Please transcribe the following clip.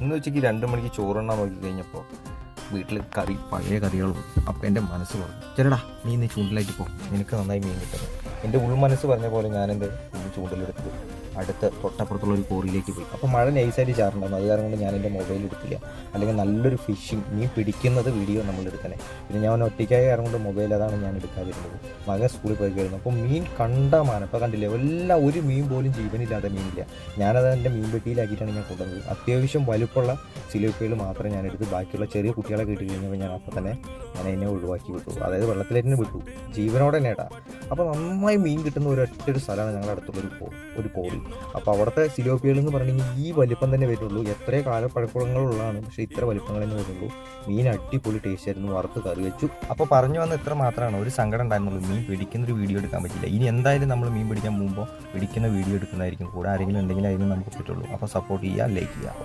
ഇന്ന് ഉച്ചയ്ക്ക് 2 മണിക്ക് ചോറെണ്ണാൻ നോക്കി കഴിഞ്ഞപ്പോൾ വീട്ടിൽ കറി പഴയ കറികളും. അപ്പോൾ എൻ്റെ മനസ്സ് പറഞ്ഞു, ചേട്ടാ നീ ഇന്ന് ചൂണ്ടിലായിട്ട് പോ, നിനക്ക് നന്നായി മീൻ കിട്ടുന്നു. എൻ്റെ ഉൾമനസ്സ് പറഞ്ഞ പോലെ ഞാനെൻ്റെ ചൂണ്ടിലെടുത്ത് അടുത്ത തൊട്ടപ്പുറത്തുള്ള ഒരു കോറിയിലേക്ക് പോയി. അപ്പോൾ മഴ നൈസായിട്ട് ചാറുണ്ടായിരുന്നു. അത് കാരണം കൊണ്ട് ഞാൻ എൻ്റെ മൊബൈൽ എടുത്തില്ല. അല്ലെങ്കിൽ നല്ലൊരു ഫിഷിങ് മീൻ പിടിക്കുന്നത് വീഡിയോ നമ്മൾ എടുക്കണേ. പിന്നെ ഞാൻ ഒറ്റയ്ക്കായ കാരണം കൊണ്ട് മൊബൈൽ അതാണ് ഞാൻ എടുക്കാതിരുന്നത്. മകൻ സ്കൂളിൽ പോയി കഴിഞ്ഞു. അപ്പോൾ മീൻ കണ്ട ഇപ്പോൾ കണ്ടില്ലേ, എല്ലാം ഒരു മീൻ പോലും ജീവനില്ലാത്ത മീനില്ല. ഞാനത് എൻ്റെ മീൻ പെട്ടിയിലാക്കിയിട്ടാണ് ഞാൻ കൊണ്ടുവന്നത്. അത്യാവശ്യം വലുപ്പമുള്ള സിലോപ്പികൾ മാത്രമേ ഞാൻ എടുത്ത് ബാക്കിയുള്ള ചെറിയ കുട്ടികളെ കിട്ടി കഴിഞ്ഞപ്പോൾ ഞാൻ അപ്പോൾ തന്നെ ഞാൻ അതിനെ ഒഴിവാക്കി വിട്ടു. അതായത് വെള്ളത്തിലേക്ക് വിട്ടു, ജീവനോടെ തന്നെ ഇടാം. അപ്പോൾ നന്നായി മീൻ കിട്ടുന്ന ഒരൊറ്റൊരു സ്ഥലമാണ് ഞങ്ങളുടെ അടുത്തുള്ള ഒരു കോറി. അപ്പോൾ അവിടുത്തെ സിലോപ്പികൾ എന്ന് പറഞ്ഞെങ്കിൽ ഈ വലിപ്പം തന്നെ വരുള്ളൂ. എത്രയോ കാലപ്പഴക്കങ്ങളുള്ളതാണ്, പക്ഷേ ഇത്ര വലിപ്പങ്ങളെ വരുള്ളൂ. മീൻ അടിപൊളി ടേസ്റ്റ് ആയിരുന്നു, വറുത്ത് കറി വെച്ചു. അപ്പോൾ പറഞ്ഞു വന്ന ഇത്ര മാത്രമാണ്. ഒരു സങ്കടം ഉണ്ടായിരുന്നുള്ളൂ, മീൻ പിടിക്കുന്നൊരു വീഡിയോ എടുക്കാൻ പറ്റില്ല. ഇനി എന്തായാലും നമ്മൾ മീൻ പിടിക്കാൻ പോകുമ്പോൾ പിടിക്കുന്ന വീഡിയോ എടുക്കുന്നതായിരിക്കും. കൂടെ ആരെങ്കിലും ഉണ്ടെങ്കിൽ അതിന് നമുക്ക് പറ്റുള്ളൂ. അപ്പോൾ സപ്പോർട്ട് ചെയ്യുക, ലൈക്ക് ചെയ്യുക.